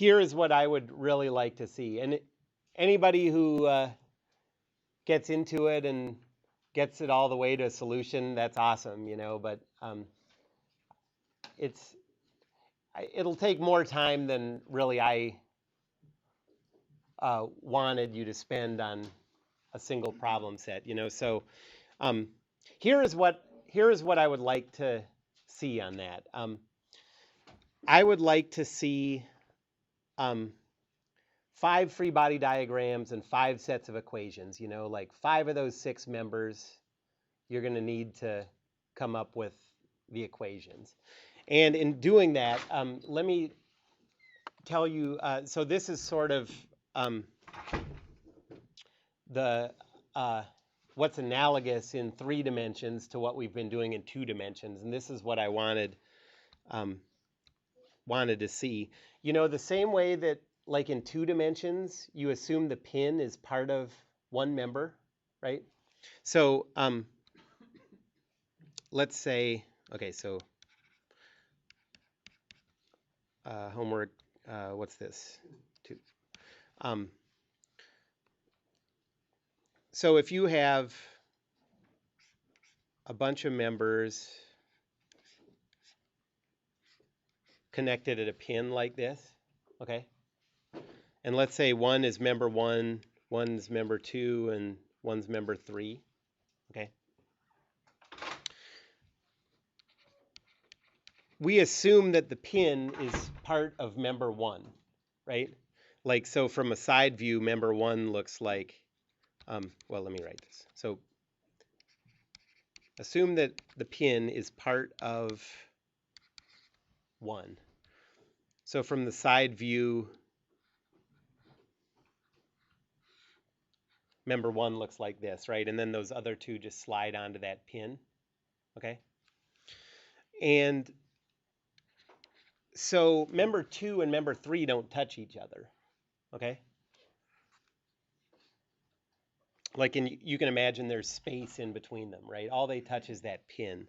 here is what I would really like to see. And anybody who gets into it and gets it all the way to a solution, that's awesome, but it's it'll take more time than really I wanted you to spend on a single problem set, So um, here is what I would like to see on that. I would like to see 5 free body diagrams and 5 sets of equations. Like 5 of those 6 members, you're going to need to come up with the equations. And in doing that, let me tell you, so this is sort of the what's analogous in 3 dimensions to what we've been doing in 2 dimensions. And this is what I wanted to see. The same way that like in 2 dimensions, you assume the pin is part of one member, right? So let's say, okay, so homework, what's this? 2. So if you have a bunch of members connected at a pin like this, okay? And let's say one is member 1, one's member 2, and one's member 3, okay? We assume that the pin is part of member 1, right? Like, so from a side view, member 1 looks like, well, let me write this. So assume that the pin is part of 1. So from the side view, member 1 looks like this, right? And then those other 2 just slide onto that pin, okay? And so member 2 and member 3 don't touch each other, okay? Like, you can imagine there's space in between them, right? All they touch is that pin.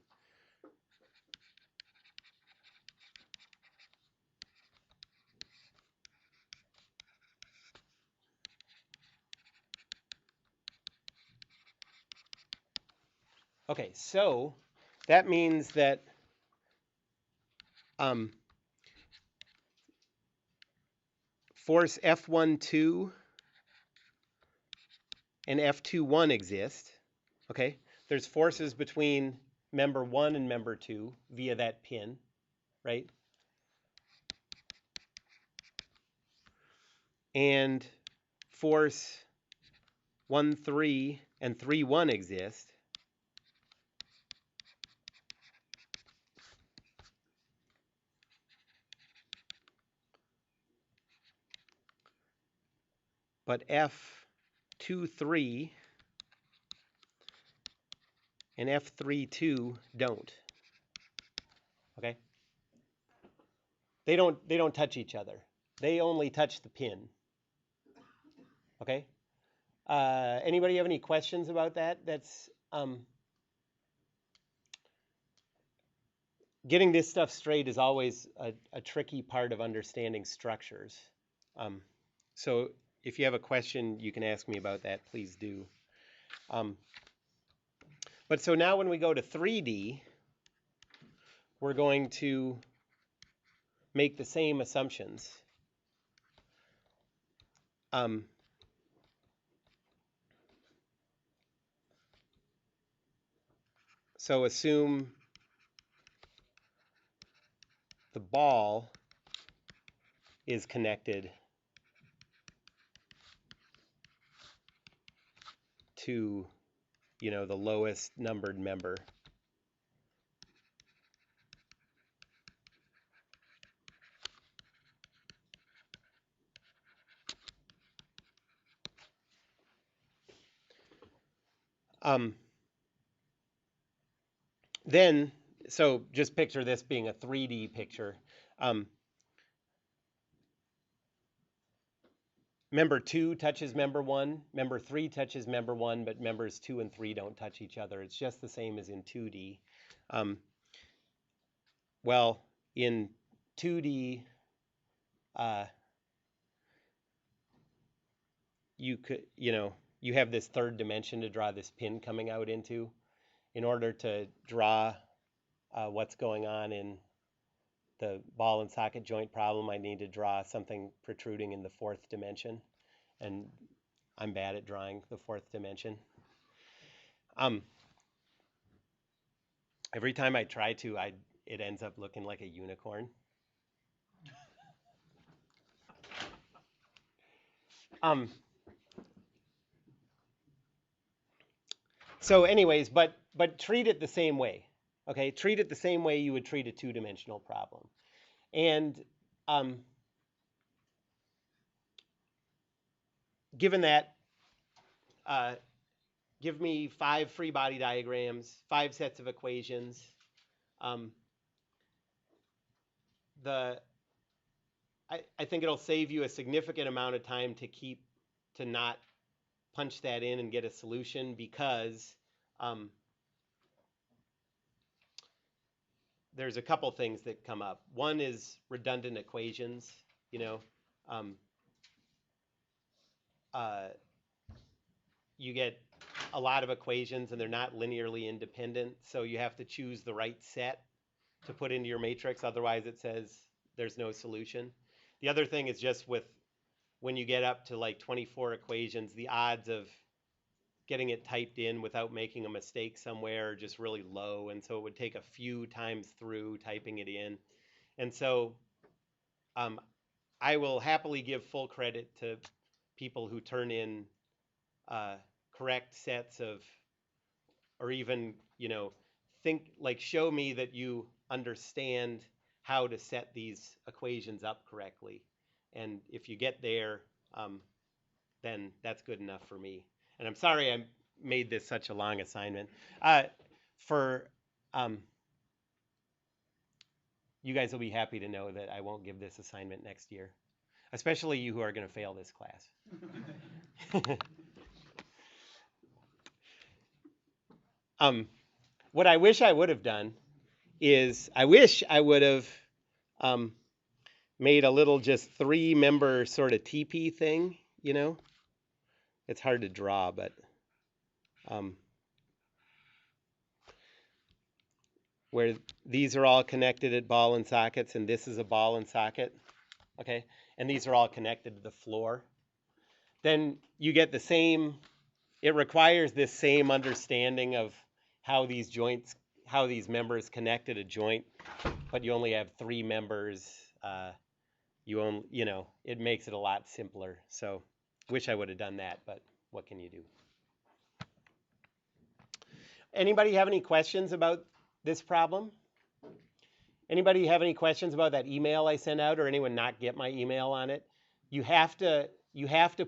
Okay, so that means that force F12 and F21 exist, okay? There's forces between member 1 and member 2 via that pin, right? And force 1,3 and 3,1 exist. But F23 and F32 don't. Okay? They don't touch each other. They only touch the pin. Okay? Anybody have any questions about that? That's getting this stuff straight is always a tricky part of understanding structures. So if you have a question, you can ask me about that. Please do. But so now when we go to 3D, we're going to make the same assumptions. So assume the ball is connected to, the lowest numbered member. Then, so just picture this being a 3D picture. Member 2 touches member 1, member 3 touches member 1, but members 2 and 3 don't touch each other. It's just the same as in 2D. Well, in 2D, you could, you have this third dimension to draw this pin coming out into. In order to draw what's going on in the ball and socket joint problem, I need to draw something protruding in the fourth dimension. And I'm bad at drawing the fourth dimension. Every time I try to, it ends up looking like a unicorn. So anyways, but treat it the same way. Okay, treat it the same way you would treat a two-dimensional problem. And given that, give me 5 free body diagrams, 5 sets of equations. I think it'll save you a significant amount of time to not punch that in and get a solution, because there's a couple things that come up. One is redundant equations. You get a lot of equations and they're not linearly independent, so you have to choose the right set to put into your matrix. Otherwise, it says there's no solution. The other thing is just when you get up to like 24 equations, the odds of getting it typed in without making a mistake somewhere are just really low, and so it would take a few times through typing it in. And so I will happily give full credit to people who turn in correct sets of, or even, show me that you understand how to set these equations up correctly. And if you get there, then that's good enough for me. And I'm sorry I made this such a long assignment. You guys will be happy to know that I won't give this assignment next year, especially you who are going to fail this class. What I wish I would have done is I wish I would have made a little just 3-member sort of TP thing, It's hard to draw, but where these are all connected at ball and sockets, and this is a ball and socket, okay? And these are all connected to the floor. Then you get the same, it requires this same understanding of how these members connect at a joint, but you only have 3 members. It makes it a lot simpler. So wish I would have done that, but what can you do? Anybody have any questions about this problem? Anybody have any questions about that email I sent out, or anyone not get my email on it? You have to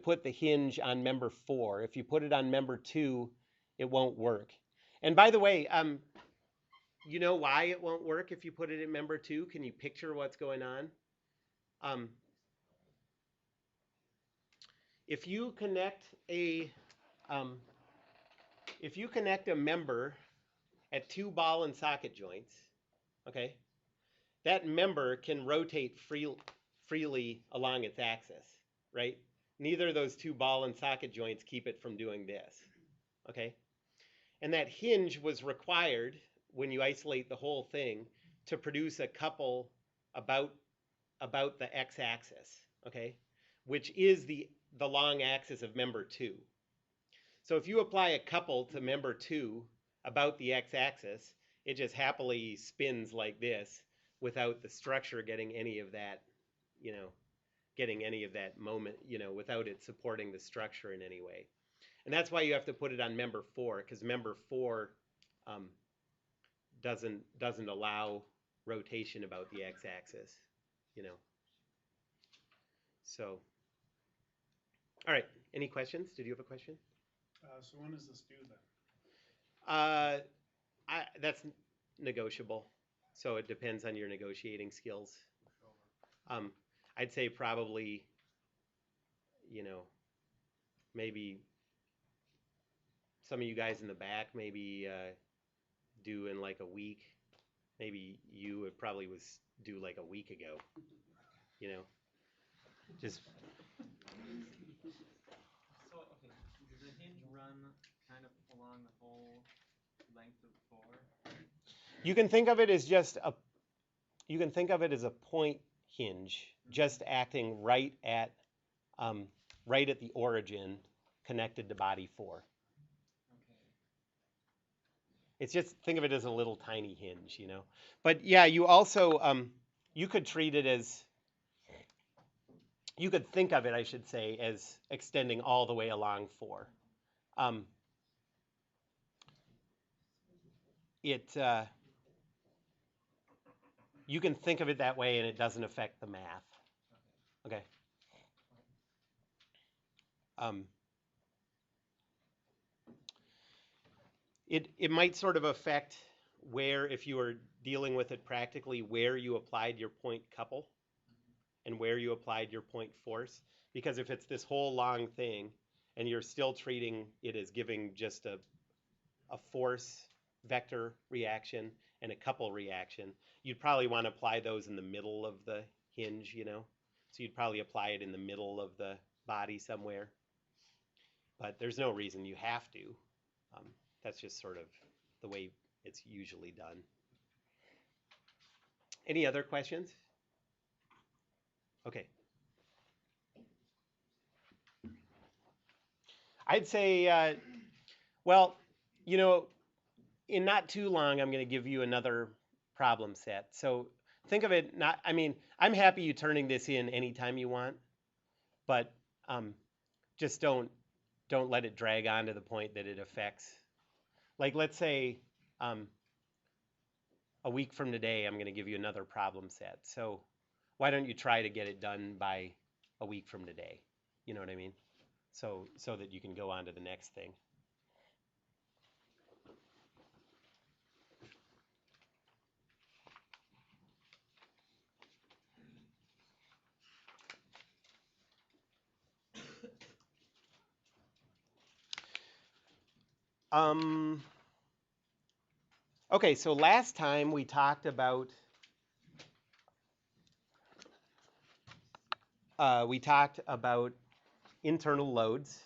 put the hinge on member 4. If you put it on member 2, it won't work. And by the way, you know why it won't work if you put it in member 2? Can you picture what's going on? If you connect a member at 2 ball and socket joints, okay, that member can rotate freely along its axis, right? Neither of those 2 ball and socket joints keep it from doing this, okay? And that hinge was required when you isolate the whole thing to produce a couple about the x-axis, okay, which is the long axis of member 2. So if you apply a couple to member 2 about the x-axis, it just happily spins like this without the structure getting any of that, moment, without it supporting the structure in any way. And that's why you have to put it on member 4, because member 4 doesn't allow rotation about the x-axis, So, all right. Any questions? Did you have a question? So when is this due then? That's negotiable. So it depends on your negotiating skills. I'd say probably, maybe some of you guys in the back maybe due in like a week. Maybe it probably was due like a week ago. Just So, okay, does the hinge run kind of along the whole length of 4? You can think of it as just a point hinge, just acting right at the origin, connected to body 4. Okay. It's just, think of it as a little tiny hinge, you know. But yeah, you also you could treat it as, you could think of it, I should say, as extending all the way along 4. You can think of it that way, and it doesn't affect the math. Okay. It might sort of affect where, if you were dealing with it practically, where you applied your point couple and where you applied your point force. Because if it's this whole long thing and you're still treating it as giving just a force vector reaction and a couple reaction, you'd probably want to apply those in the middle of the hinge, you know. So you'd probably apply it in the middle of the body somewhere. But there's no reason you have to. That's just sort of the way it's usually done. Any other questions? Okay. I'd say, well, you know, in not too long, I'm going to give you another problem set. So think of it not, I mean, I'm happy you turning this in anytime you want, but just don't let it drag on to the point that it affects. Like, let's say a week from today, I'm going to give you another problem set. So why don't you try to get it done by a week from today? You know what I mean? So that you can go on to the next thing. Okay, so last time we talked about internal loads,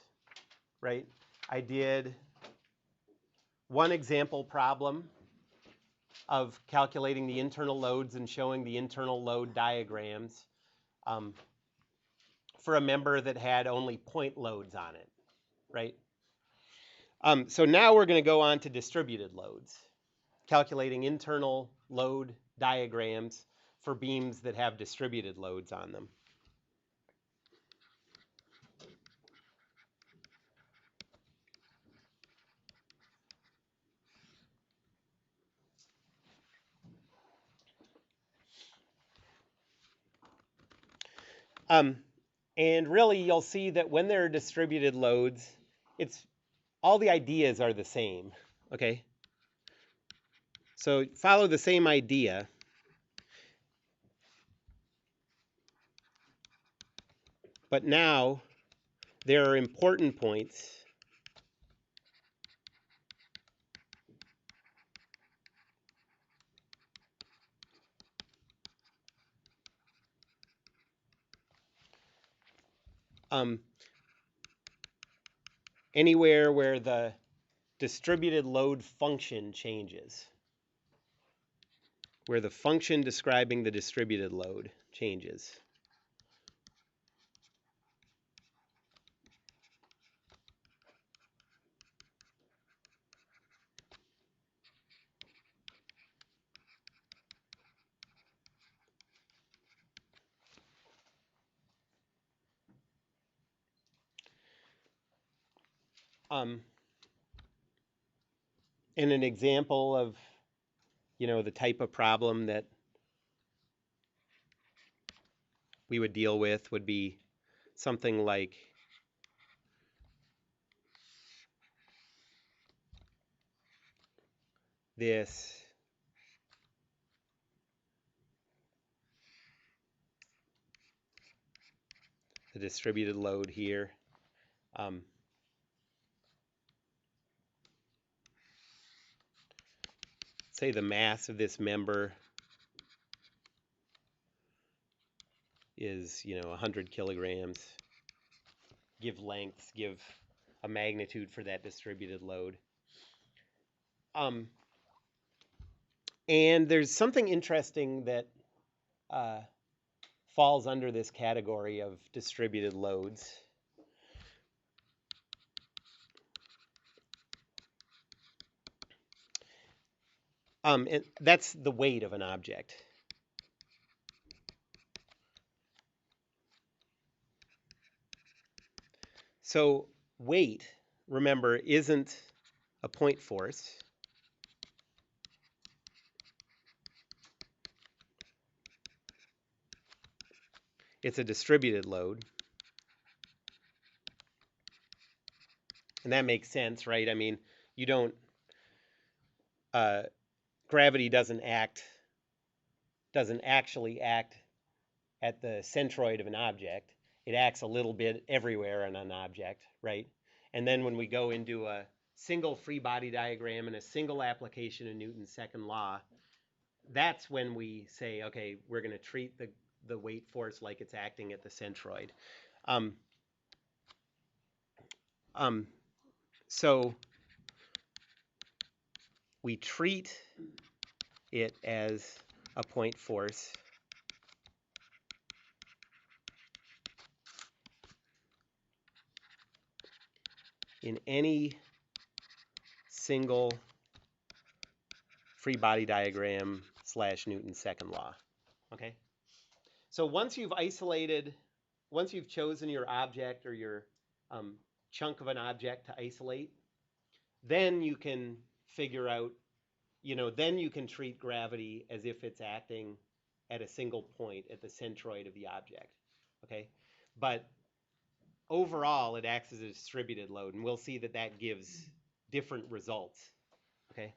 right? I did one example problem of calculating the internal loads and showing the internal load diagrams for a member that had only point loads on it, right? So now we're going to go on to distributed loads, calculating internal load diagrams for beams that have distributed loads on them. And really, you'll see that when there are distributed loads, it's all the ideas are the same, okay? So follow the same idea. But now there are important points anywhere where the distributed load function changes, where the function describing the distributed load changes. And an example of, the type of problem that we would deal with would be something like this. The distributed load here. Say the mass of this member is, 100 kilograms. give lengths, give a magnitude for that distributed load. And there's something interesting that falls under this category of distributed loads. And that's the weight of an object. So weight, remember, isn't a point force. It's a distributed load. And that makes sense, right? I mean, you don't, gravity doesn't actually act at the centroid of an object. It acts a little bit everywhere on an object, right? And then when we go into a single free body diagram and a single application of Newton's second law, that's when we say, okay, we're going to treat the weight force like it's acting at the centroid. So we treat it as a point force in any single free body diagram / Newton's second law. Okay? So once you've chosen your object or your chunk of an object to isolate, then you can figure out, then you can treat gravity as if it's acting at a single point at the centroid of the object. Okay? But overall, it acts as a distributed load, and we'll see that that gives different results. Okay?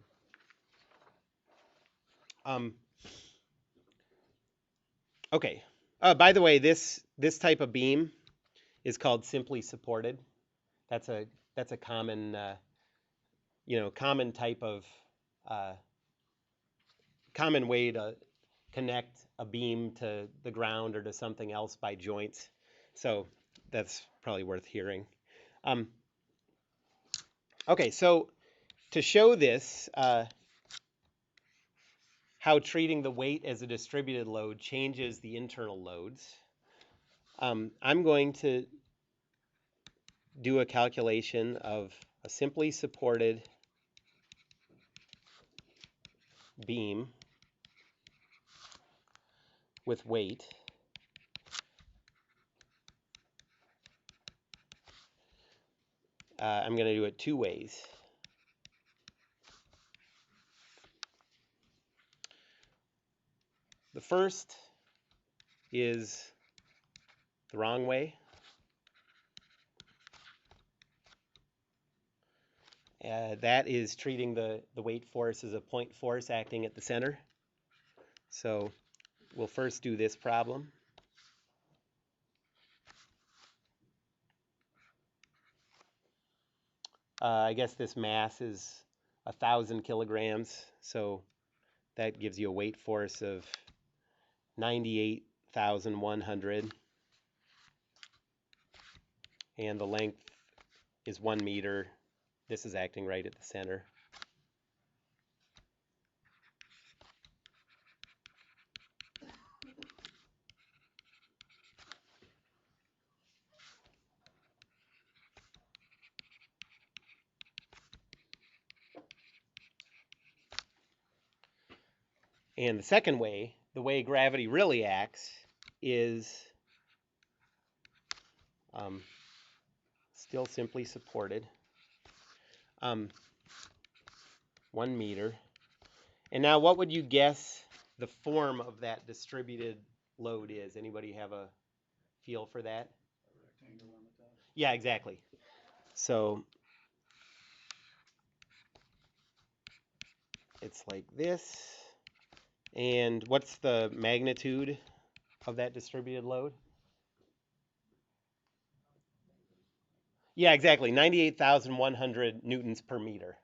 Okay. By the way, this type of beam is called simply supported. That's a common common type of common way to connect a beam to the ground or to something else by joints. So that's probably worth hearing. Okay, so to show this, how treating the weight as a distributed load changes the internal loads, I'm going to do a calculation of a simply supported beam with weight. I'm going to do it two ways. The first is the wrong way. That is treating the weight force as a point force acting at the center. So we'll first do this problem. I guess this mass is 1,000 kilograms, so that gives you a weight force of 98,100. And the length is 1 meter. This is acting right at the center. And the second way, the way gravity really acts, is still simply supported. 1 meter. And now what would you guess the form of that distributed load is? Anybody have a feel for that? A rectangle on the top. Yeah, exactly. So it's like this. And what's the magnitude of that distributed load? Yeah, exactly. 98,100 newtons per meter.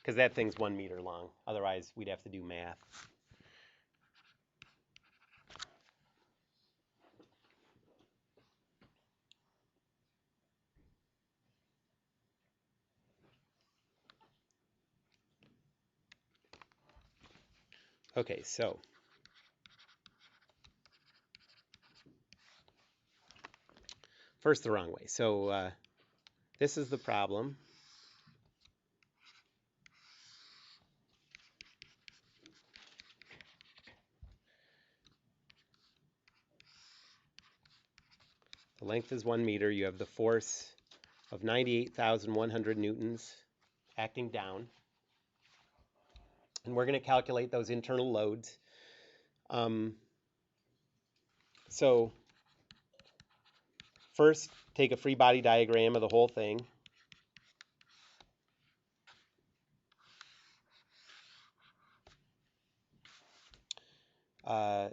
Because that thing's 1 meter long. Otherwise, we'd have to do math. Okay, so first the wrong way. So this is the problem. The length is 1 meter. You have the force of 98,100 newtons acting down. And we're going to calculate those internal loads. So first, take a free body diagram of the whole thing.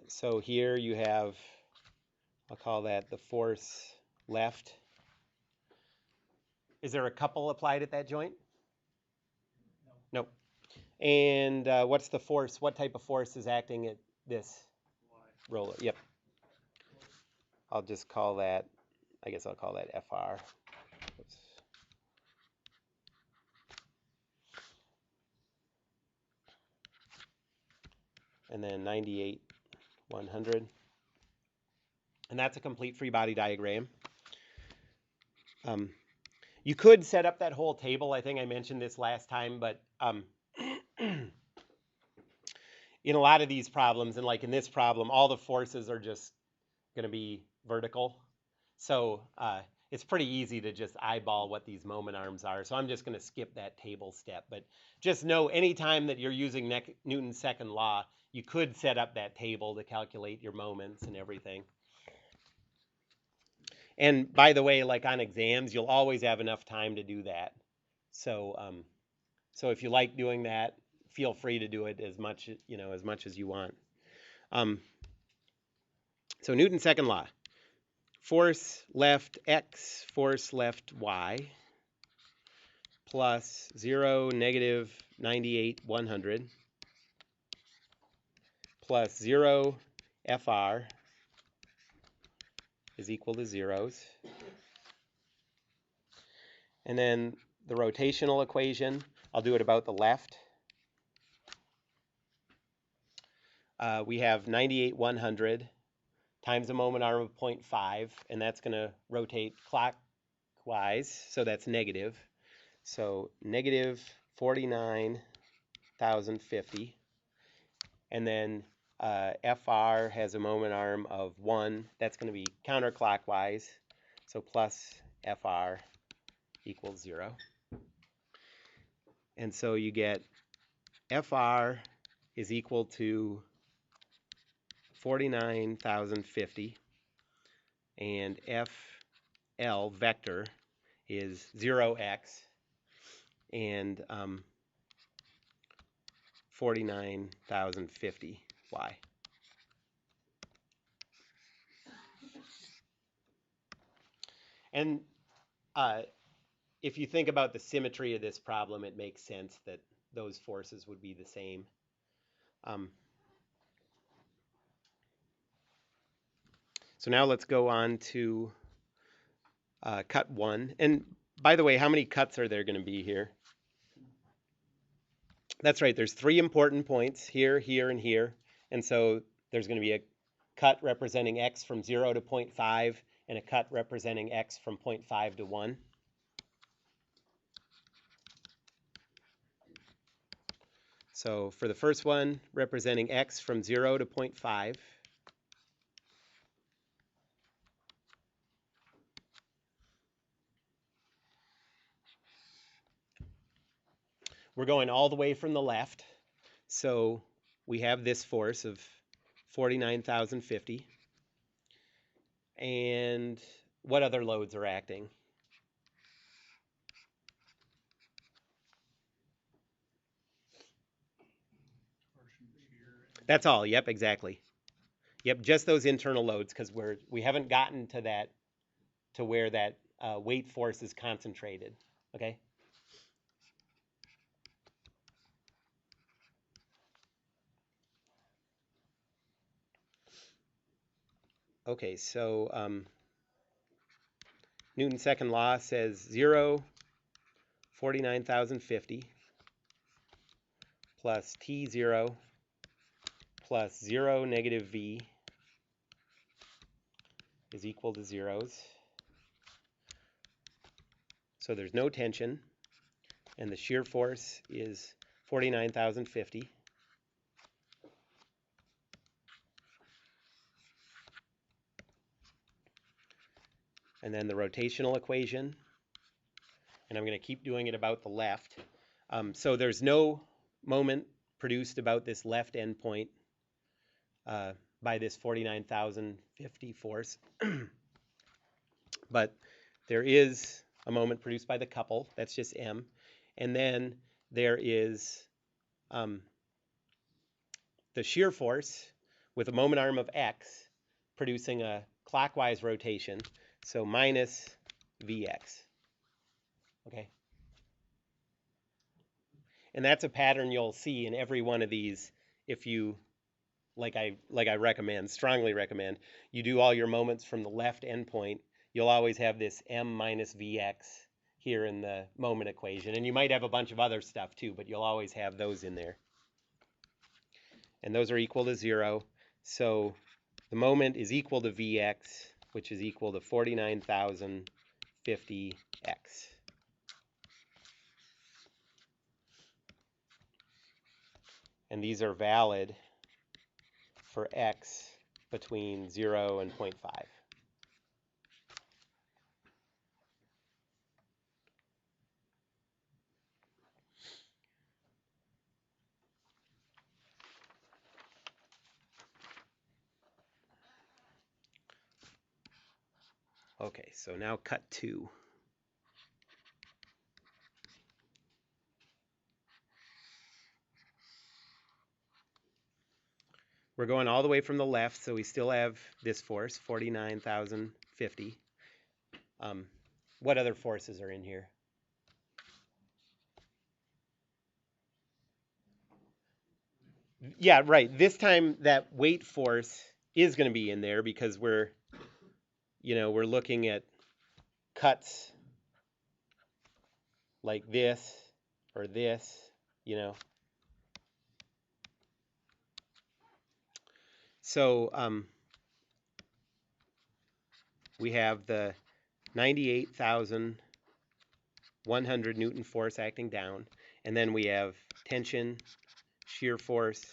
So here you have, I'll call that the force left. Is there a couple applied at that joint? No. Nope. And what's the force? What type of force is acting at this roller? Yep. I'll just call that, I guess I'll call that FR. Oops. And then 98,100. And that's a complete free body diagram. You could set up that whole table. I think I mentioned this last time, but in a lot of these problems, and like in this problem, all the forces are just going to be vertical. So it's pretty easy to just eyeball what these moment arms are. So I'm just going to skip that table step. But just know anytime that you're using Newton's second law, you could set up that table to calculate your moments and everything. And by the way, like on exams, you'll always have enough time to do that. So so if you like doing that, feel free to do it as much as you want. So Newton's second law. Force left x, force left y, plus 0, negative 98, 100, plus 0 FR is equal to zeros. And then the rotational equation, I'll do it about the left. We have 98, 100 times a moment arm of 0.5, and that's going to rotate clockwise, so that's negative. So negative 49,050. And then FR has a moment arm of 1. That's going to be counterclockwise, so plus FR equals 0. And so you get FR is equal to 49,050, and FL vector is 0x, and 49,050y. And if you think about the symmetry of this problem, it makes sense that those forces would be the same. So now let's go on to cut 1. And by the way, how many cuts are there going to be here? That's right, there's 3 important points, here, here, and here. And so there's going to be a cut representing x from 0 to 0.5, and a cut representing x from 0.5 to 1. So for the first one, representing x from 0 to 0.5, we're going all the way from the left. So we have this force of 49,050. And what other loads are acting? That's all. Yep, exactly. Yep, just those internal loads, because we haven't gotten to that, to where that weight force is concentrated. Okay. Okay, so Newton's second law says 0, 49,050 plus T0 plus 0, negative v is equal to zeros. So there's no tension, and the shear force is 49,050. And then the rotational equation, and I'm going to keep doing it about the left. So there's no moment produced about this left endpoint by this 49,050 force. But there is a moment produced by the couple, that's just m. And then there is the shear force with a moment arm of x producing a clockwise rotation, so minus Vx. Okay? And that's a pattern you'll see in every one of these if you, like I recommend, strongly recommend, you do all your moments from the left endpoint, you'll always have this m minus Vx here in the moment equation. And you might have a bunch of other stuff too, but you'll always have those in there. And those are equal to 0. So the moment is equal to Vx, which is equal to 49,050x. And these are valid for x between 0 and 0.5. Okay, so now cut 2. We're going all the way from the left, so we still have this force, 49,050. What other forces are in here? Yeah, right. This time that weight force is going to be in there because we're looking at cuts like this or this, So we have the 98,100 Newton force acting down, and then we have tension, shear force,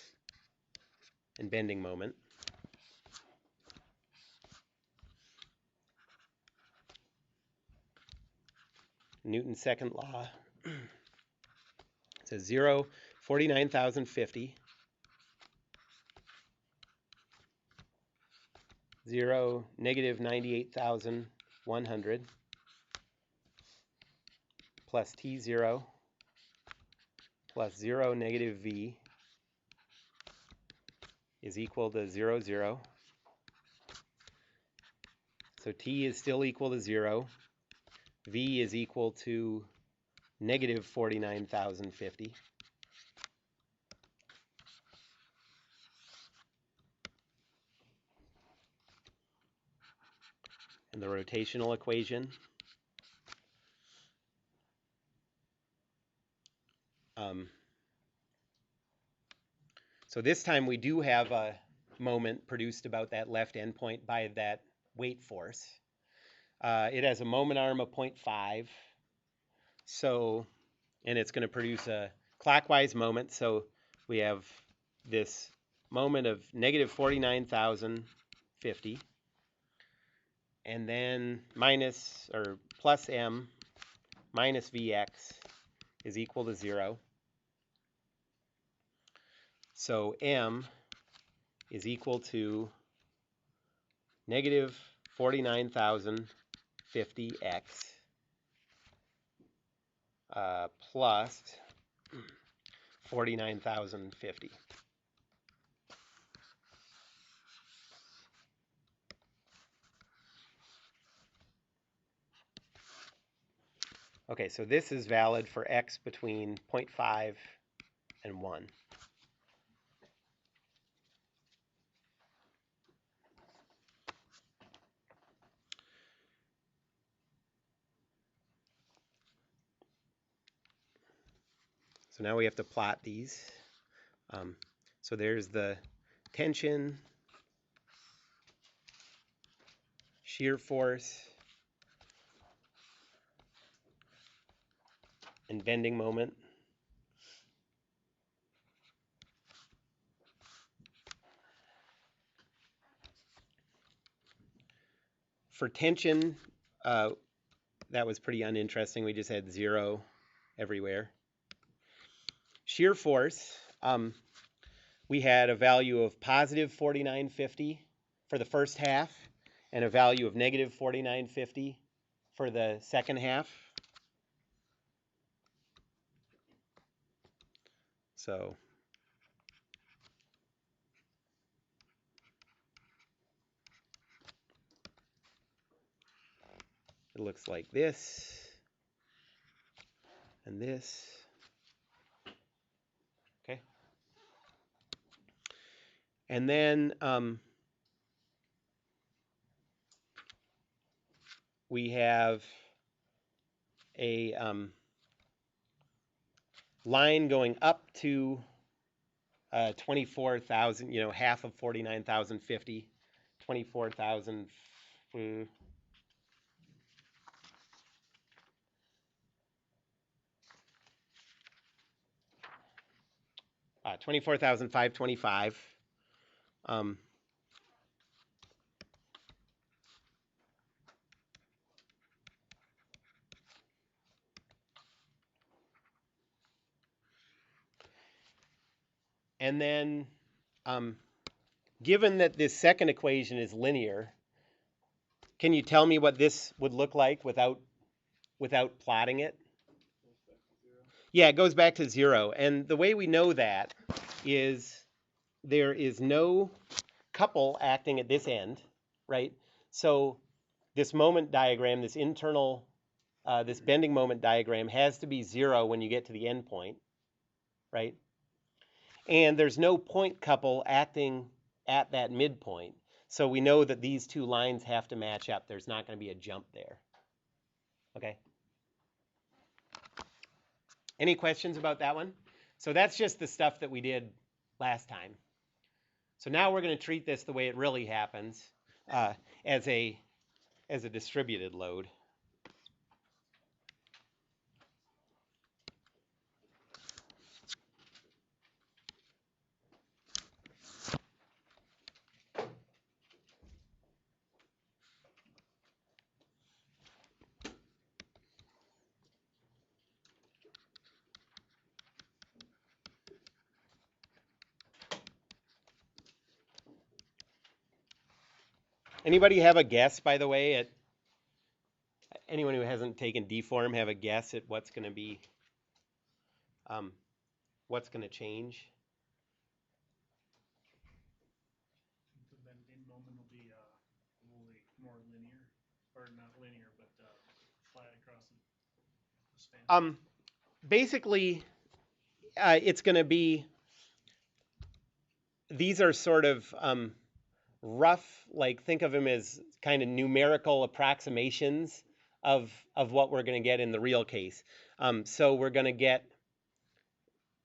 and bending moment. Newton's second law says 0, 49,050, 0, negative 98,100, plus T0, plus 0, negative V is equal to 0, 0. So T is still equal to 0. V is equal to negative 49,050. And the rotational equation. So this time we do have a moment produced about that left endpoint by that weight force. It has a moment arm of 0.5. So, and it's going to produce a clockwise moment. So we have this moment of negative 49,050. And then minus or plus m minus Vx is equal to 0. So m is equal to negative 49,050x plus 49,050. Okay, so this is valid for x between 0.5 and 1. So now we have to plot these. So there's the tension, shear force, and bending moment. For tension, that was pretty uninteresting. We just had 0 everywhere. Shear force, we had a value of positive 4950 for the first half and a value of negative 4950 for the second half. So it looks like this and this. Okay. And then we have a line going up to 24,000, half of 49,050, 24,000. 24,525. And then, given that this second equation is linear, can you tell me what this would look like without plotting it? Yeah, it goes back to 0. And the way we know that is there is no couple acting at this end, right? So this moment diagram, this internal, this bending moment diagram has to be 0 when you get to the end point, right? And there's no point couple acting at that midpoint. So we know that these two lines have to match up. There's not going to be a jump there. Okay? Any questions about that one? So that's just the stuff that we did last time. So now we're going to treat this the way it really happens, as a distributed load. Anybody have a guess, by the way, at anyone who hasn't taken deform have a guess at what's going to be, what's going to change? The bending moment will be probably more linear, or not linear, but flat across the span. Basically, it's going to be, these are sort of rough, like think of them as kind of numerical approximations of what we're going to get in the real case. So we're going to get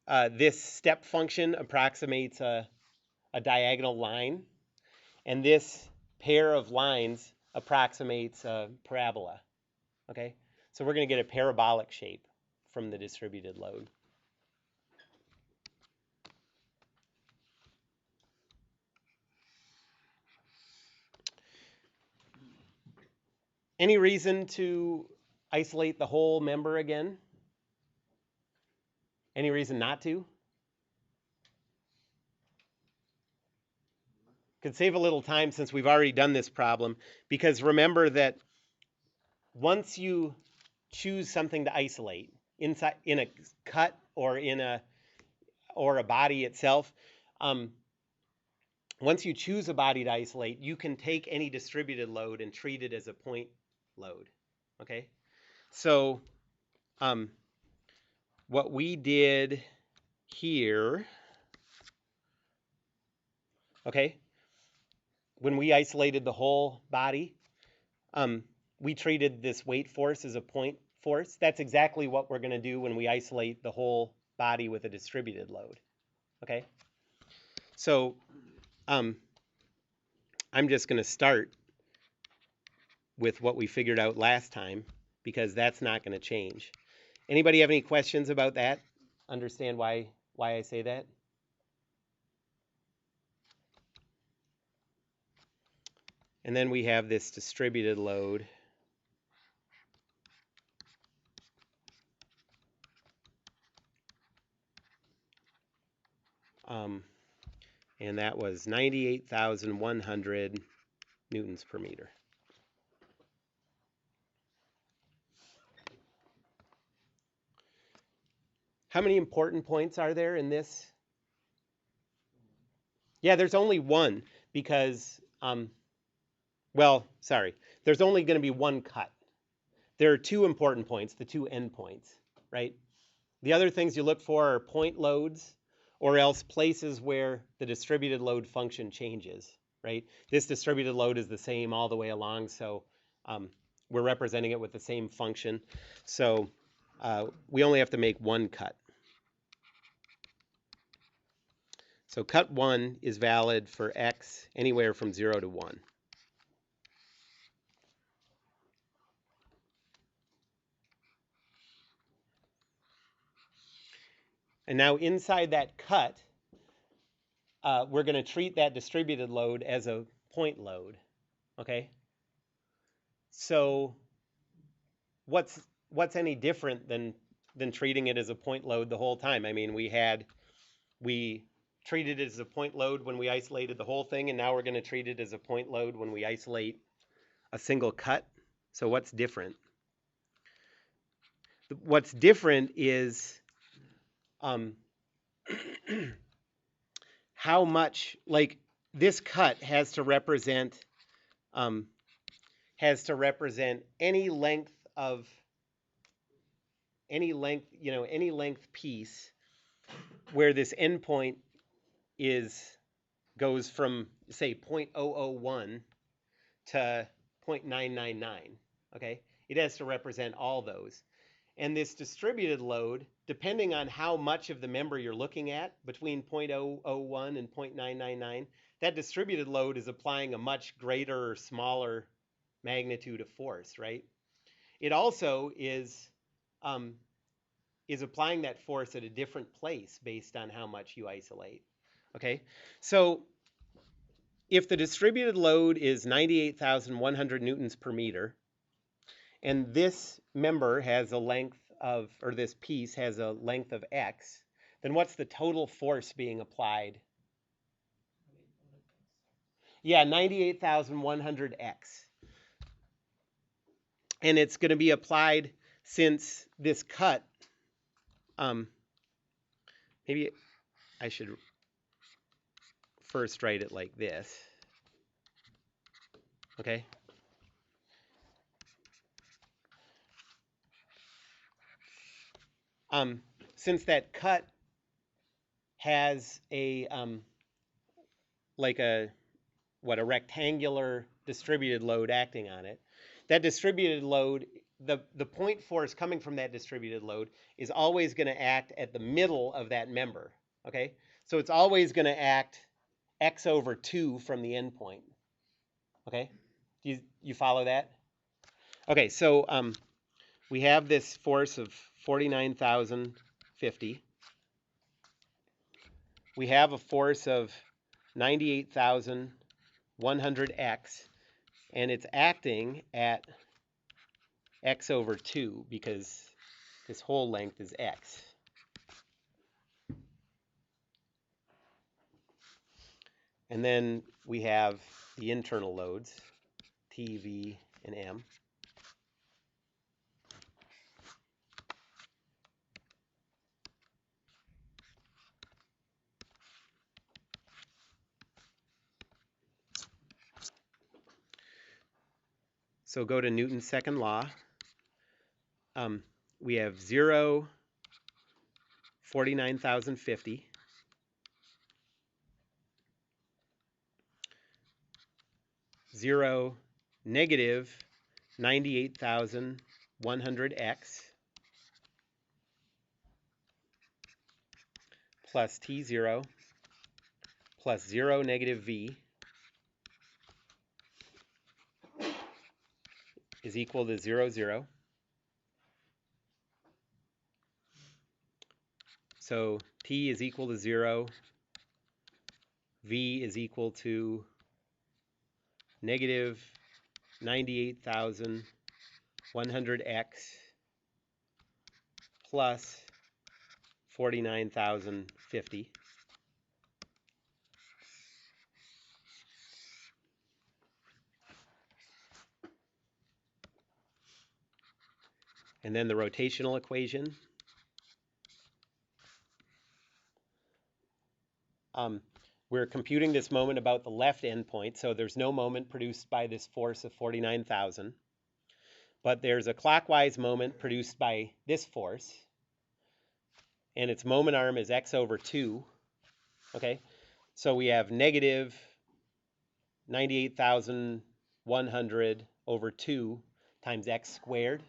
this step function approximates a diagonal line, and this pair of lines approximates a parabola. Okay, so we're going to get a parabolic shape from the distributed load. Any reason to isolate the whole member again? Any reason not to? Could save a little time since we've already done this problem, because remember that once you choose something to isolate inside in a cut or in a body itself, once you choose a body to isolate, you can take any distributed load and treat it as a point load. Okay, so what we did here, okay, when we isolated the whole body, we treated this weight force as a point force. That's exactly what we're going to do when we isolate the whole body with a distributed load. Okay, so I'm just going to start with what we figured out last time because that's not going to change. Anybody have any questions about that? Understand why I say that? And then we have this distributed load. And that was 98,100 newtons per meter. How many important points are there in this? Yeah, there's only one because, well, sorry, there's only going to be one cut. There are two important points, the two end points, right? The other things you look for are point loads or else places where the distributed load function changes, right? This distributed load is the same all the way along, so we're representing it with the same function. So we only have to make one cut. So cut 1 is valid for x anywhere from 0 to 1. And now inside that cut, we're going to treat that distributed load as a point load, okay? So what's any different than treating it as a point load the whole time? I mean, we treated it as a point load when we isolated the whole thing, and now we're going to treat it as a point load when we isolate a single cut. So what's different? What's different is how much, like this cut has to represent any length piece where this endpoint goes from say 0.001 to 0.999. Okay, it has to represent all those. And this distributed load, depending on how much of the member you're looking at, between 0.001 and 0.999, that distributed load is applying a much greater or smaller magnitude of force, right? It also is applying that force at a different place based on how much you isolate. Okay, so if the distributed load is 98,100 newtons per meter, and this member has a length of, or this piece has a length of x, then what's the total force being applied? Yeah, 98,100x. And it's going to be applied since this cut, maybe I should first write it like this. Okay. Since that cut has a a rectangular distributed load acting on it, that distributed load, the point force coming from that distributed load is always going to act at the middle of that member. Okay, so it's always going to act x over 2 from the endpoint. Okay, you follow that? Okay, so we have this force of 49,050. We have a force of 98,100x, and it's acting at x over 2 because this whole length is x. And then we have the internal loads, T, V, and M. So go to Newton's second law. We have 0, 49,050. 0, negative 98,100x plus T0 plus 0 negative v is equal to 0, 0. So t is equal to 0, v is equal to negative 98,100x plus 49,050. And then the rotational equation. We're computing this moment about the left endpoint, so there's no moment produced by this force of 49,000. But there's a clockwise moment produced by this force, and its moment arm is x over 2. Okay, so we have negative 98,100 over 2 times x squared.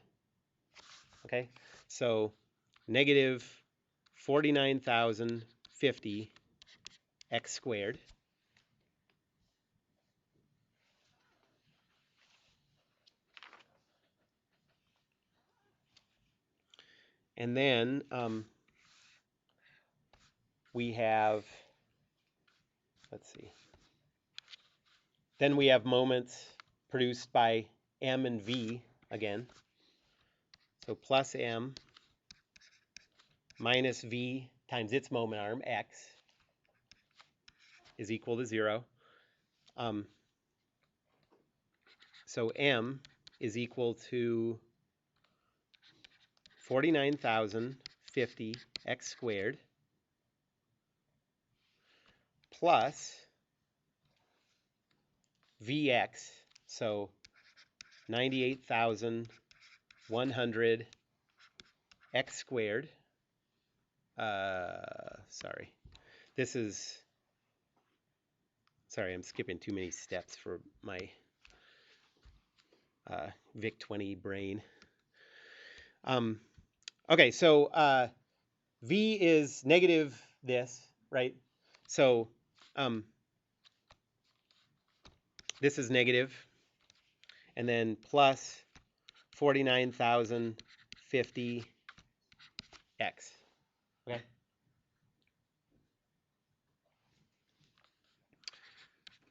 Okay, so negative 49,050 x squared. And then we have, let's see, then we have moments produced by m and v again. So plus m minus v times its moment arm, x, is equal to 0. So m is equal to 49,050 x squared plus Vx, so 98,100 x squared. Sorry, I'm skipping too many steps for my VIC-20 brain. Okay, so V is negative this, right? So this is negative, and then plus 49,050 x. Okay.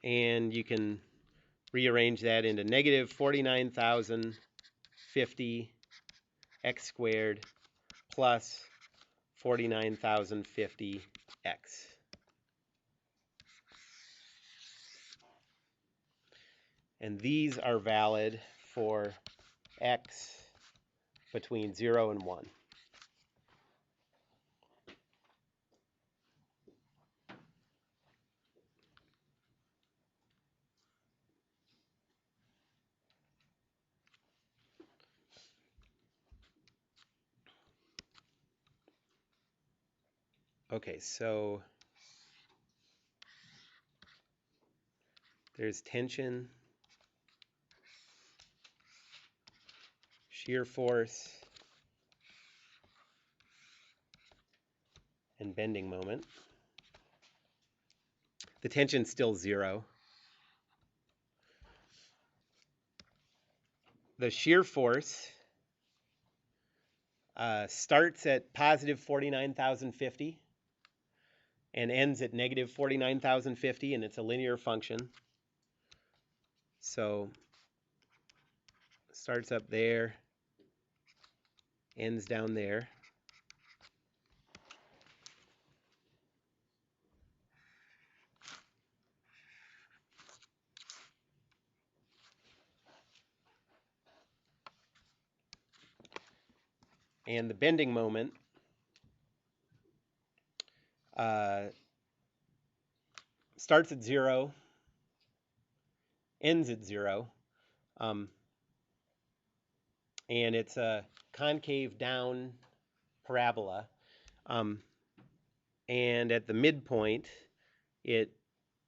And you can rearrange that into negative 49,050 x squared plus 49,050 x. And these are valid for x between 0 and 1. Okay, so there's tension, shear force, and bending moment. The tension's still 0. The shear force starts at positive 49,050 and ends at negative 49,050, and it's a linear function. So starts up there, ends down there. And the bending moment starts at 0, ends at 0, and it's a concave down parabola. And at the midpoint, it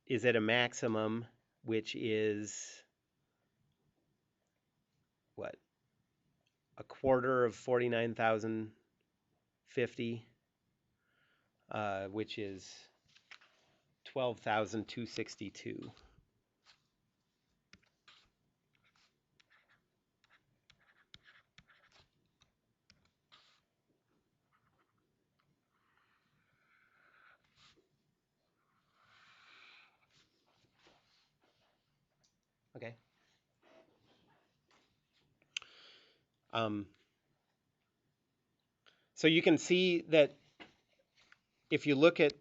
is at a maximum, which is what? A quarter of 49,050, which is 12,262. Okay. So you can see that if you look at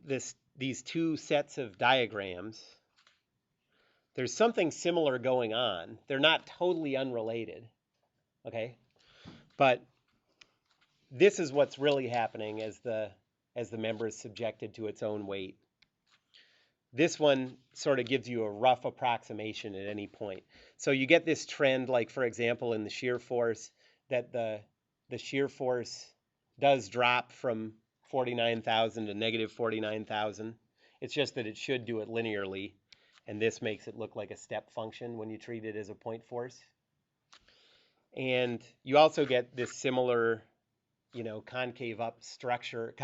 these two sets of diagrams, there's something similar going on. They're not totally unrelated, okay? But this is what's really happening as the member is subjected to its own weight. This one sort of gives you a rough approximation at any point. So you get this trend, like for example, in the shear force, that the shear force does drop from 49,000 to negative 49,000. It's just that it should do it linearly, and this makes it look like a step function when you treat it as a point force. And you also get this similar, concave up structure,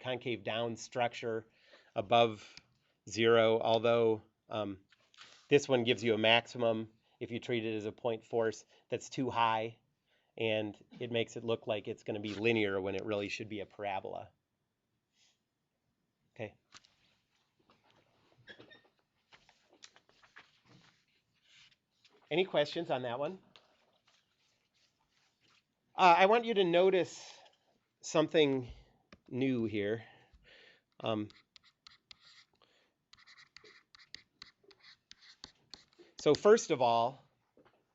concave down structure above 0, although this one gives you a maximum if you treat it as a point force that's too high, and it makes it look like it's going to be linear when it really should be a parabola. Okay. Any questions on that one? I want you to notice something new here. So first of all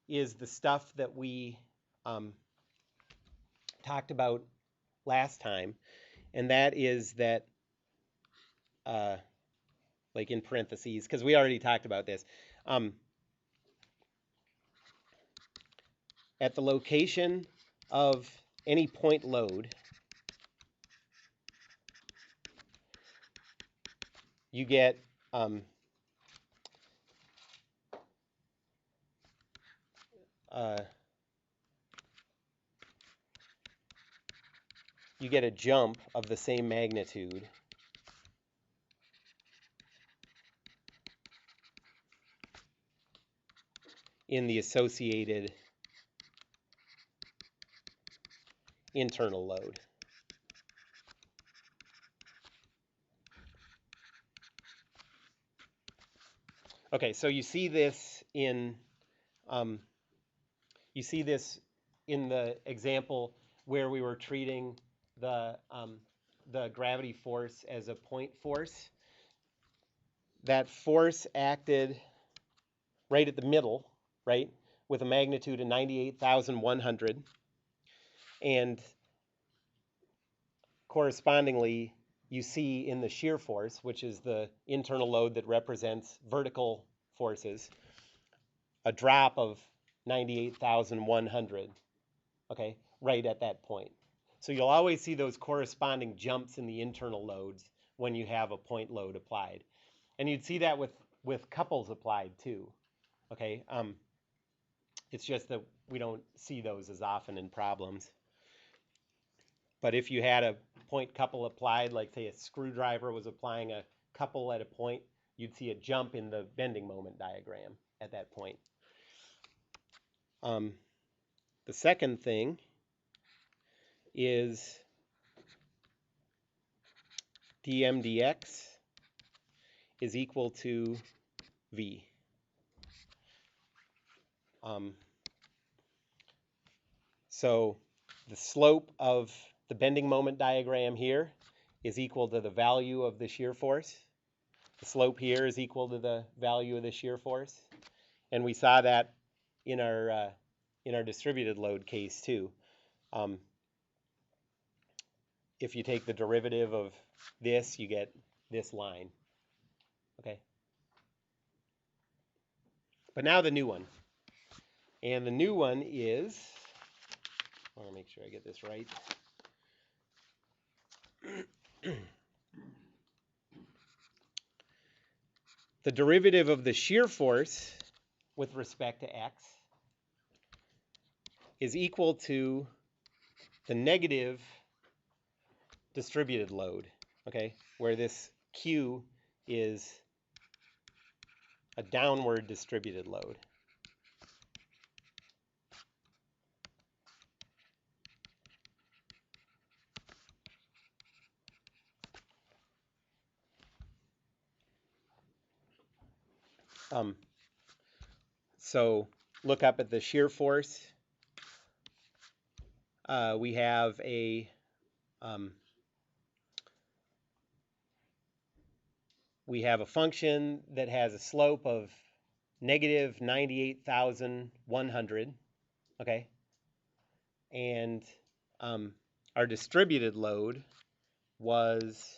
is the stuff that we talked about last time, and that is that, like in parentheses, because we already talked about this, at the location of any point load, you get a jump of the same magnitude in the associated internal load. Okay, so you see this in the example where we were treating the gravity force as a point force. That force acted right at the middle, right, with a magnitude of 98,100, and correspondingly, you see in the shear force, which is the internal load that represents vertical forces, a drop of 98,100, okay, right at that point. So you'll always see those corresponding jumps in the internal loads when you have a point load applied. And you'd see that with couples applied too, okay? It's just that we don't see those as often in problems. But if you had a point couple applied, like say a screwdriver was applying a couple at a point, you'd see a jump in the bending moment diagram at that point. The second thing is dm dx is equal to v. So the slope of the bending moment diagram here is equal to the value of the shear force. The slope here is equal to the value of the shear force. And we saw that in our distributed load case too. If you take the derivative of this, you get this line. Okay. But now the new one. And the new one is, I want to make sure I get this right. The derivative of the shear force with respect to x is equal to the negative distributed load, okay, where this Q is a downward distributed load. So look up at the shear force. We have a function that has a slope of negative 98,100, okay? And our distributed load was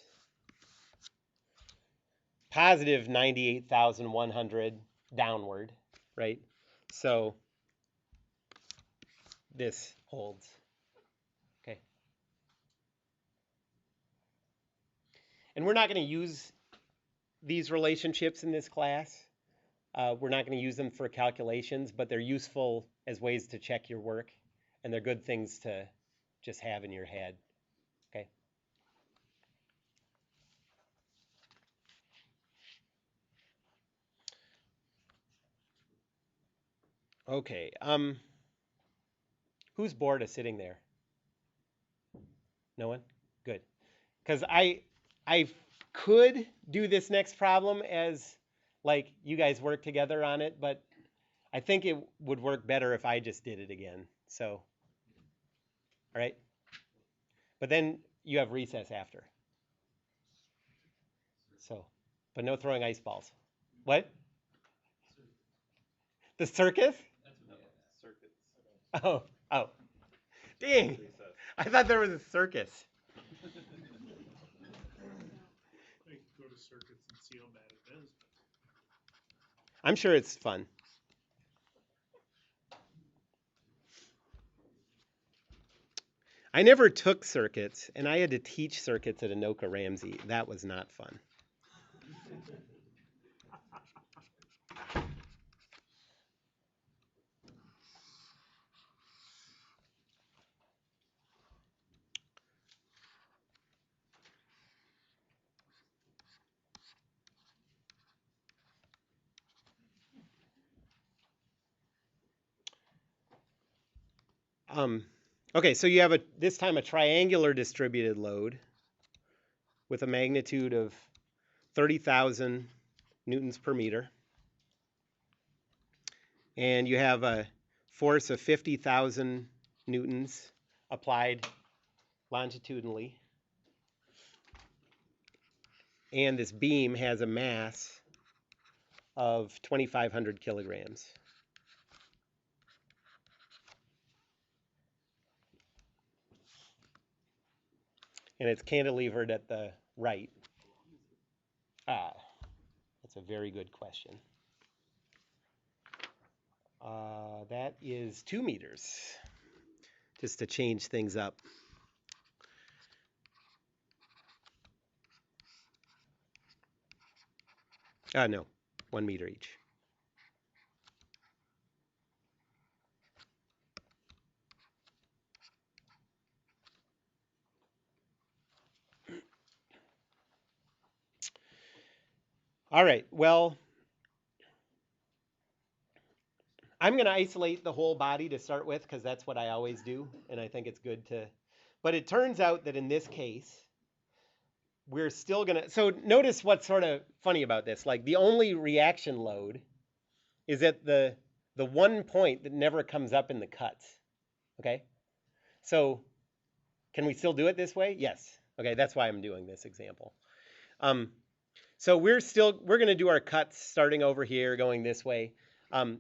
positive 98,100 downward, right? So this holds, okay? And we're not going to use these relationships in this class. We're not going to use them for calculations, but they're useful as ways to check your work, and they're good things to just have in your head, okay? Okay, who's bored of sitting there? No one? Good. Because I could do this next problem as like you guys work together on it, but I think it would work better if I just did it again. So, all right. But then you have recess after. So, but no throwing ice balls. What? The circus? Oh, oh. Dang. I thought there was a circus. I could go to circuits and see how bad it is. I'm sure it's fun. I never took circuits, and I had to teach circuits at Anoka Ramsey. That was not fun. Okay, so you have this time a triangular distributed load with a magnitude of 30,000 newtons per meter. And you have a force of 50,000 newtons applied longitudinally. And this beam has a mass of 2,500 kilograms. And it's cantilevered at the right. That's a very good question. That is 2 meters, just to change things up. No, 1 meter each. All right, well, I'm going to isolate the whole body to start with because that's what I always do, and I think it's good to. But it turns out that in this case, we're still going to. So notice what's sort of funny about this. Like the only reaction load is at the one point that never comes up in the cuts. Okay? So can we still do it this way? Yes. Okay, that's why I'm doing this example. So we're going to do our cuts starting over here, going this way.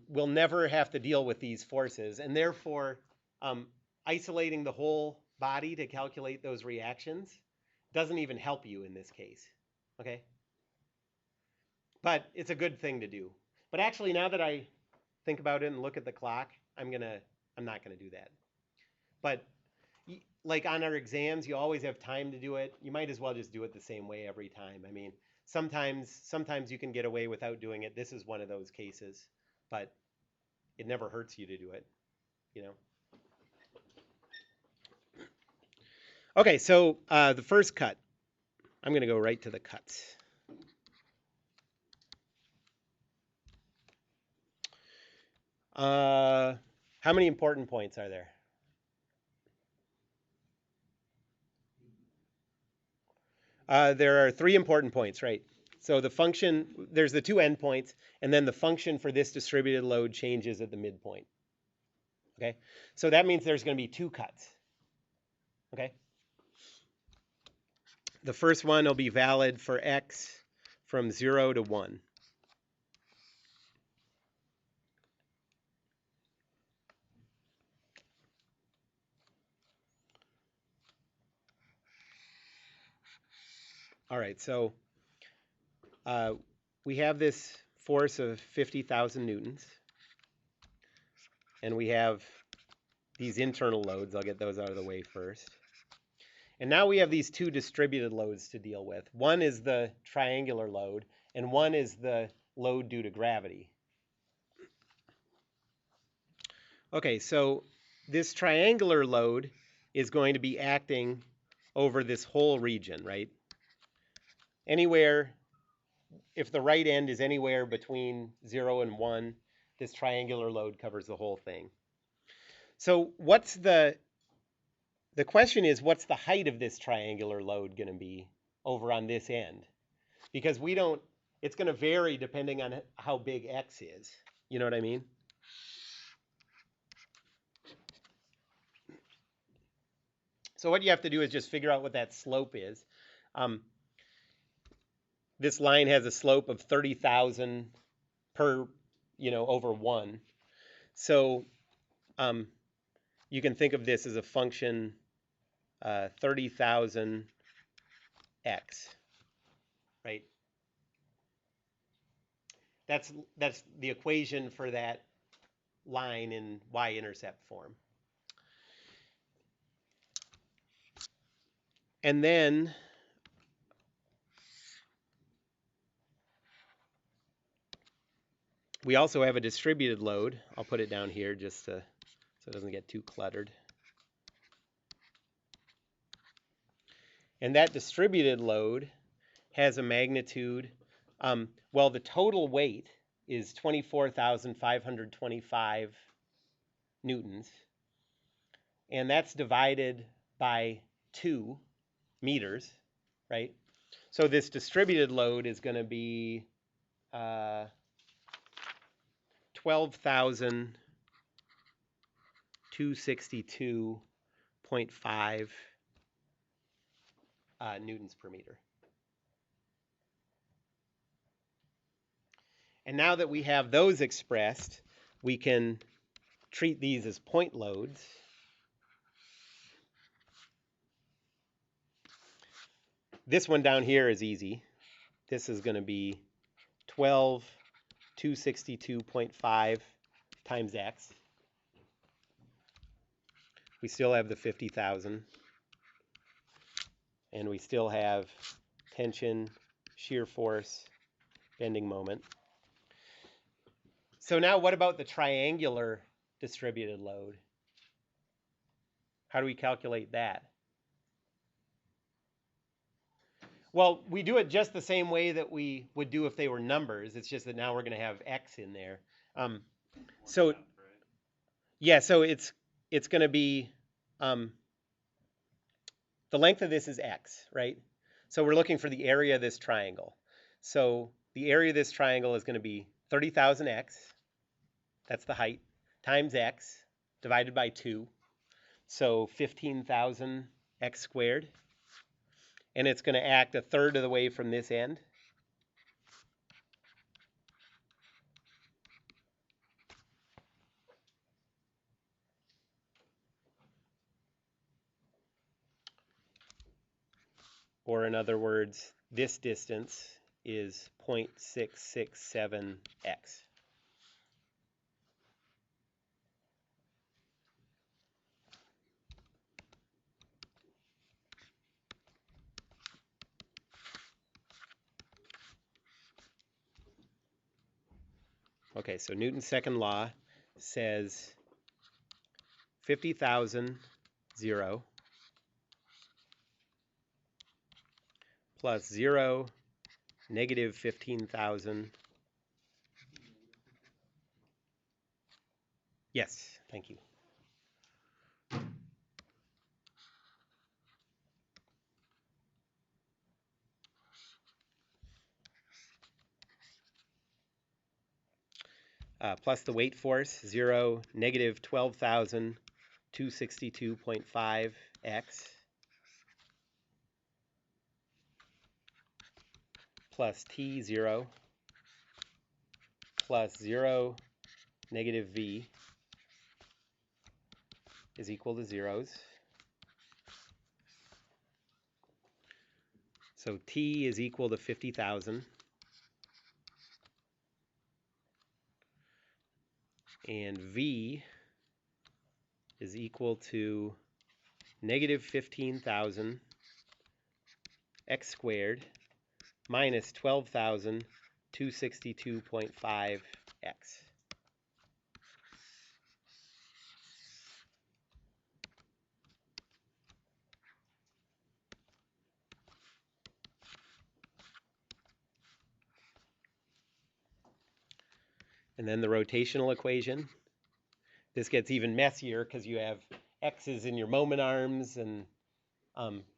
We'll never have to deal with these forces, and therefore isolating the whole body to calculate those reactions doesn't even help you in this case, okay? But it's a good thing to do. But actually, now that I think about it and look at the clock, I'm not gonna do that. But like on our exams, you always have time to do it. You might as well just do it the same way every time. I mean, sometimes you can get away without doing it. This is one of those cases, but it never hurts you to do it, you know? Okay, so the first cut, I'm going to go right to the cuts. How many important points are there? There are 3 important points, right? So the function, there's the 2 endpoints, and then the function for this distributed load changes at the midpoint. Okay, so that means there's going to be 2 cuts. Okay, the first one will be valid for x from 0 to 1. All right, so we have this force of 50,000 newtons, and we have these internal loads. I'll get those out of the way first. And now we have these 2 distributed loads to deal with. One is the triangular load, and one is the load due to gravity. Okay, so this triangular load is going to be acting over this whole region, right? Anywhere, if the right end is anywhere between 0 and 1, this triangular load covers the whole thing. So what's the question is, what's the height of this triangular load going to be over on this end? Because we don't, it's going to vary depending on how big x is. You know what I mean? So what you have to do is just figure out what that slope is. This line has a slope of 30,000 per, over 1. So you can think of this as a function 30,000 x, right? That's the equation for that line in y-intercept form. And then we also have a distributed load. I'll put it down here just so it doesn't get too cluttered. And that distributed load has a magnitude, well, the total weight is 24,525 newtons. And that's divided by 2 meters, right? So this distributed load is going to be 12,262.5 newtons per meter. And now that we have those expressed, we can treat these as point loads. This one down here is easy. This is going to be 12,262.5 times x. We still have the 50,000. And we still have tension, shear force, bending moment. So now what about the triangular distributed load? How do we calculate that? Well, we do it just the same way that we would do if they were numbers. It's just that now we're going to have x in there. So it's going to be the length of this is x, right? So we're looking for the area of this triangle. So the area of this triangle is going to be 30,000 x, that's the height, times x, divided by 2. So 15,000 x squared. And it's going to act a third of the way from this end. Or in other words, this distance is 0.667 x. Okay, so Newton's second law says 50,000, 0, plus 0, negative 15,000, Yes, thank you. Plus the weight force, 0, negative 12,262.5 x, plus t, 0, plus 0, negative v is equal to zeros. So t is equal to 50,000. And v is equal to negative 15,000 x squared minus 12,262.5 x. And then the rotational equation. This gets even messier because you have x's in your moment arms and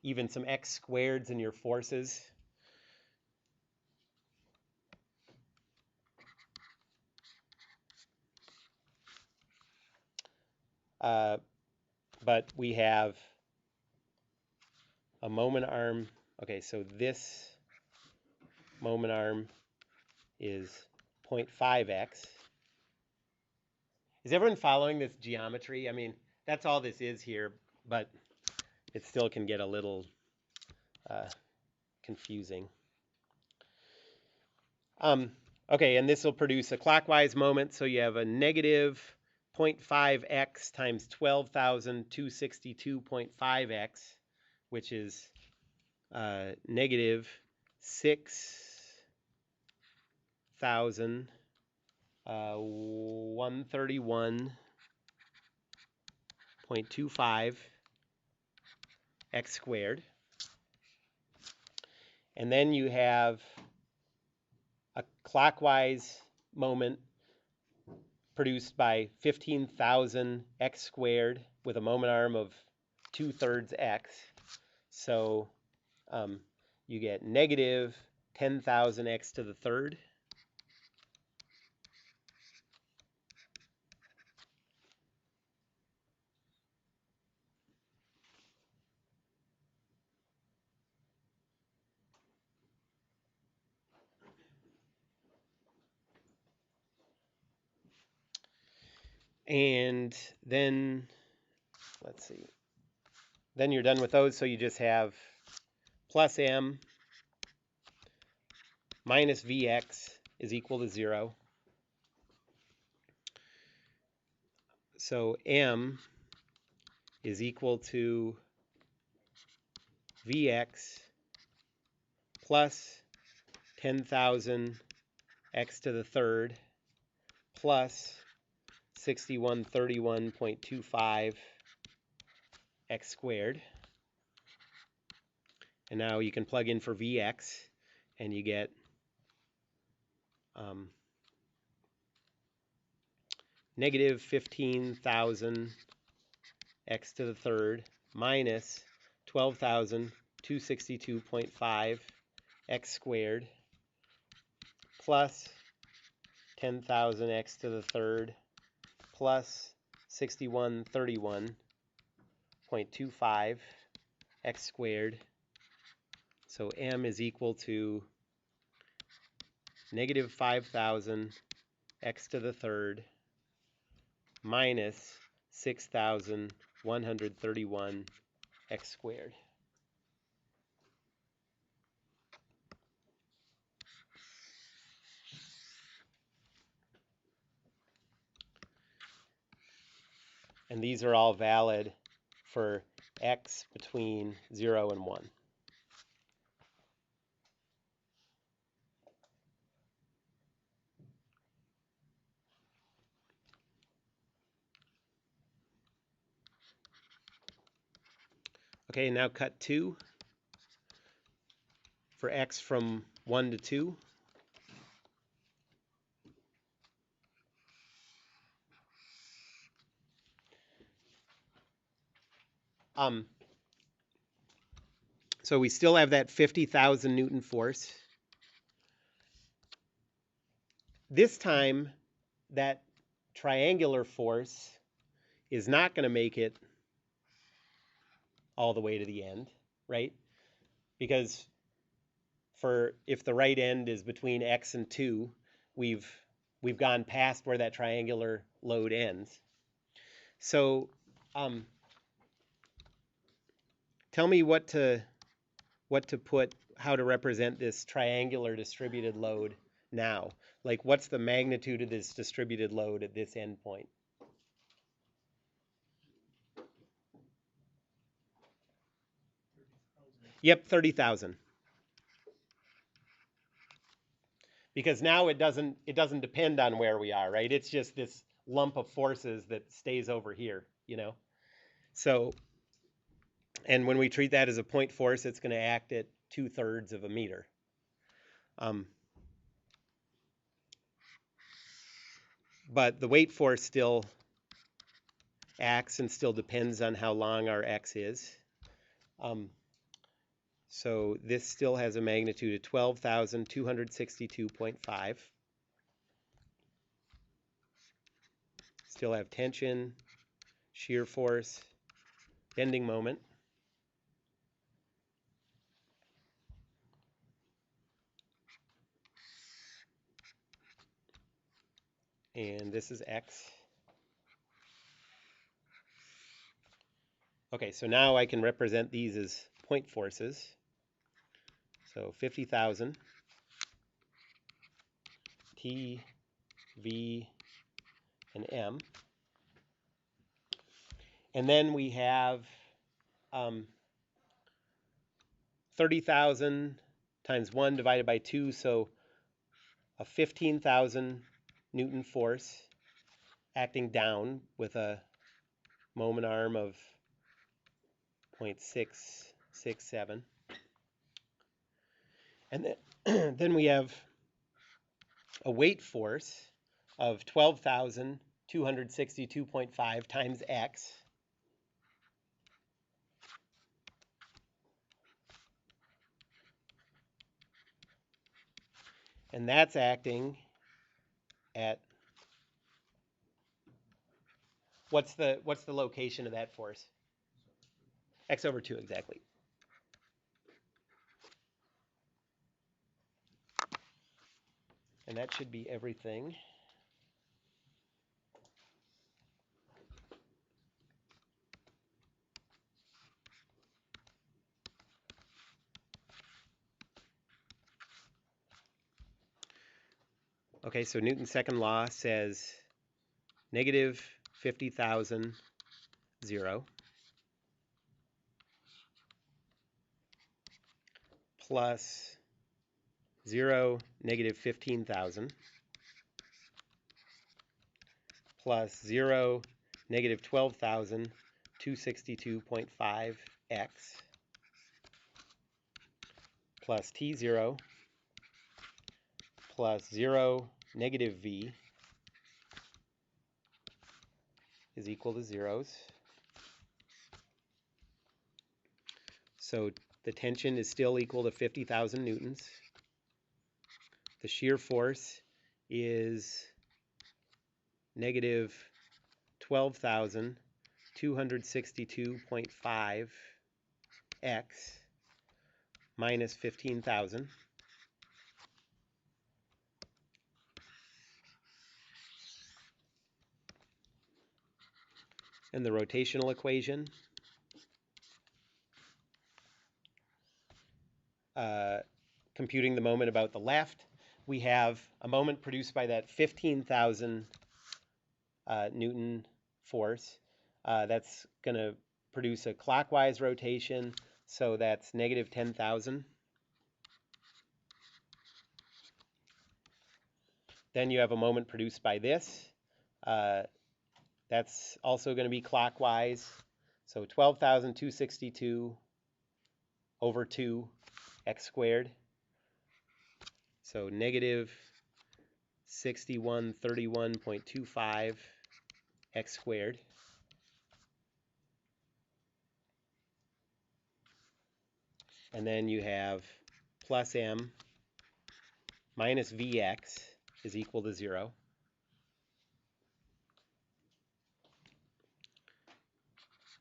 even some x squareds in your forces. But we have a moment arm. Okay, so this moment arm is 0.5x. Is everyone following this geometry? I mean, that's all this is here, but it still can get a little confusing. Okay, and this will produce a clockwise moment, so you have a negative 0.5x times 12,262.5x, which is negative 6,131.25 x squared. And then you have a clockwise moment produced by 15,000 x squared with a moment arm of 2/3 x. So you get negative 10,000 x to the third. And then, let's see, then you're done with those, so you just have plus m minus vx is equal to 0. So m is equal to vx plus 10,000 x to the third plus 6131.25 x squared. And now you can plug in for Vx and you get negative 15,000 x to the third minus 12,262.5 x squared plus 10,000 x to the third plus 6131.25 x squared. So m is equal to negative 5,000 x to the third minus 6,131 x squared. And these are all valid for x between 0 and 1. Okay, now cut 2 for x from 1 to 2. So we still have that 50,000 Newton force. This time, that triangular force is not going to make it all the way to the end, right? Because if the right end is between x and 2, we've gone past where that triangular load ends. So tell me how to represent this triangular distributed load now. Like, what's the magnitude of this distributed load at this endpoint? Yep, 30,000. Because now it doesn't depend on where we are, right? It's just this lump of forces that stays over here, you know? So, and when we treat that as a point force, it's going to act at 2/3 of a meter. But the weight force still acts and still depends on how long our x is. So this still has a magnitude of 12,262.5. Still have tension, shear force, bending moment. And this is x. Okay, so now I can represent these as point forces. So 50,000 T, V, and M. And then we have 30,000 times 1 divided by 2, so a 15,000 Newton force acting down with a moment arm of 0.667. And then, then we have a weight force of 12,262.5 times x. And that's acting at, what's the location of that force? X over 2, exactly. And that should be everything. Okay, so Newton's second law says negative 50,000, 0, plus 0, negative 15,000, plus 0, negative 12,262.5 x, plus T0, plus 0, negative V is equal to zeros. So the tension is still equal to 50,000 newtons. The shear force is negative 12,262.5 x minus 15,000. And the rotational equation, computing the moment about the left, we have a moment produced by that 15,000 Newton force. That's going to produce a clockwise rotation, so that's negative 10,000. Then you have a moment produced by this. That's also going to be clockwise, so 12,262 over 2 x squared. So negative 6131.25 x squared. and then you have plus m minus Vx is equal to 0.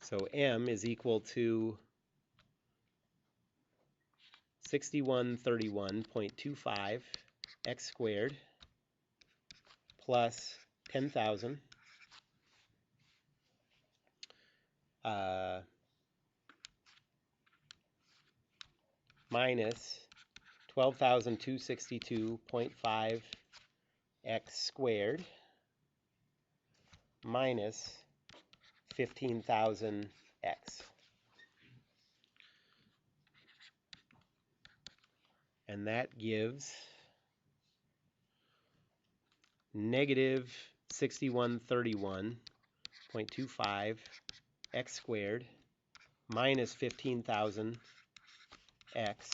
So m is equal to 6131.25 x squared plus 10,000 minus 12,262.5 x squared minus 15,000 x. And that gives negative 6131.25 x squared minus 15,000 x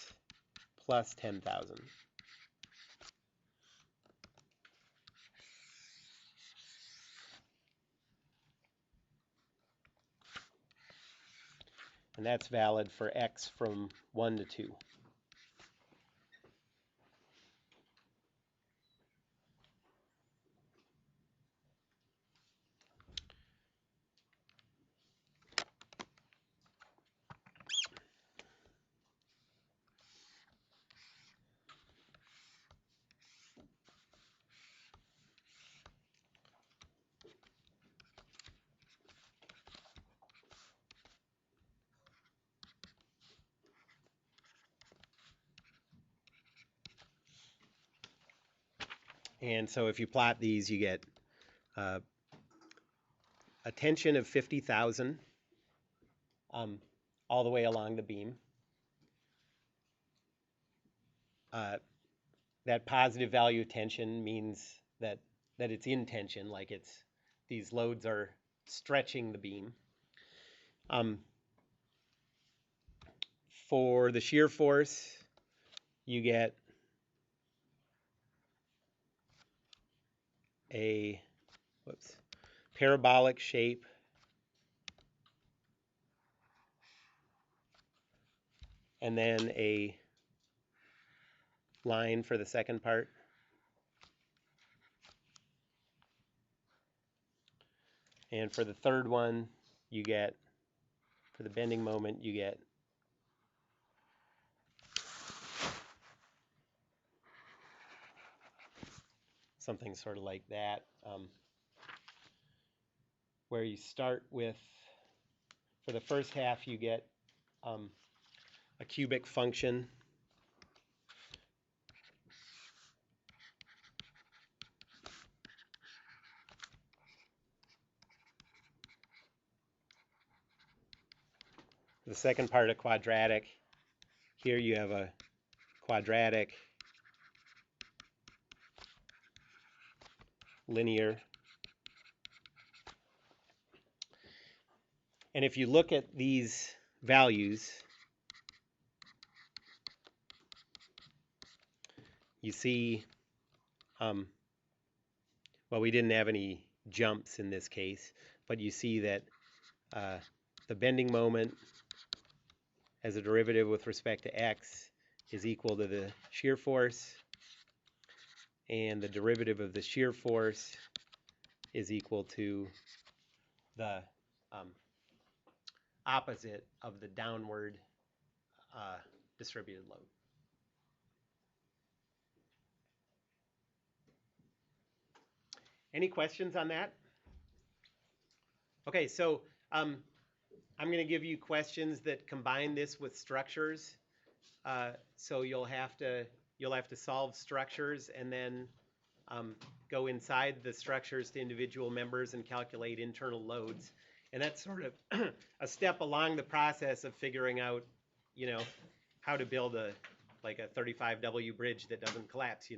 plus 10,000. And that's valid for x from 1 to 2. And so if you plot these, you get a tension of 50,000 all the way along the beam. That positive value of tension means that it's in tension, like these loads are stretching the beam. For the shear force, you get a parabolic shape and then a line for the second part. And for the third one, you get, for the bending moment, you get something sort of like that, where you start with, for the first half, you get a cubic function. The second part, a quadratic. Here you have a quadratic, linear. And if you look at these values, you see, well, we didn't have any jumps in this case, but you see that the bending moment as a derivative with respect to x is equal to the shear force, and the derivative of the shear force is equal to the opposite of the downward distributed load. Any questions on that? Okay, so I'm going to give you questions that combine this with structures. So you'll have to solve structures and then go inside the structures to individual members and calculate internal loads. And that's sort of a step along the process of figuring out, how to build like a 35W bridge that doesn't collapse.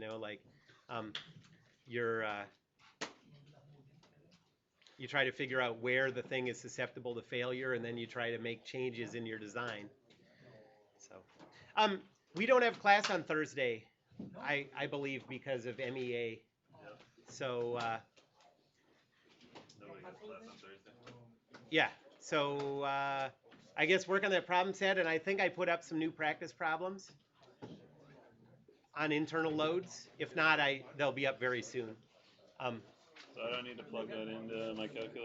You try to figure out where the thing is susceptible to failure, and then you try to make changes in your design. So, we don't have class on Thursday, I believe, because of MEA. So, Nobody has class on Thursday. yeah. So I guess work on that problem set, and I think I put up some new practice problems on internal loads. If not, they'll be up very soon. So I don't need to plug that into my calculator.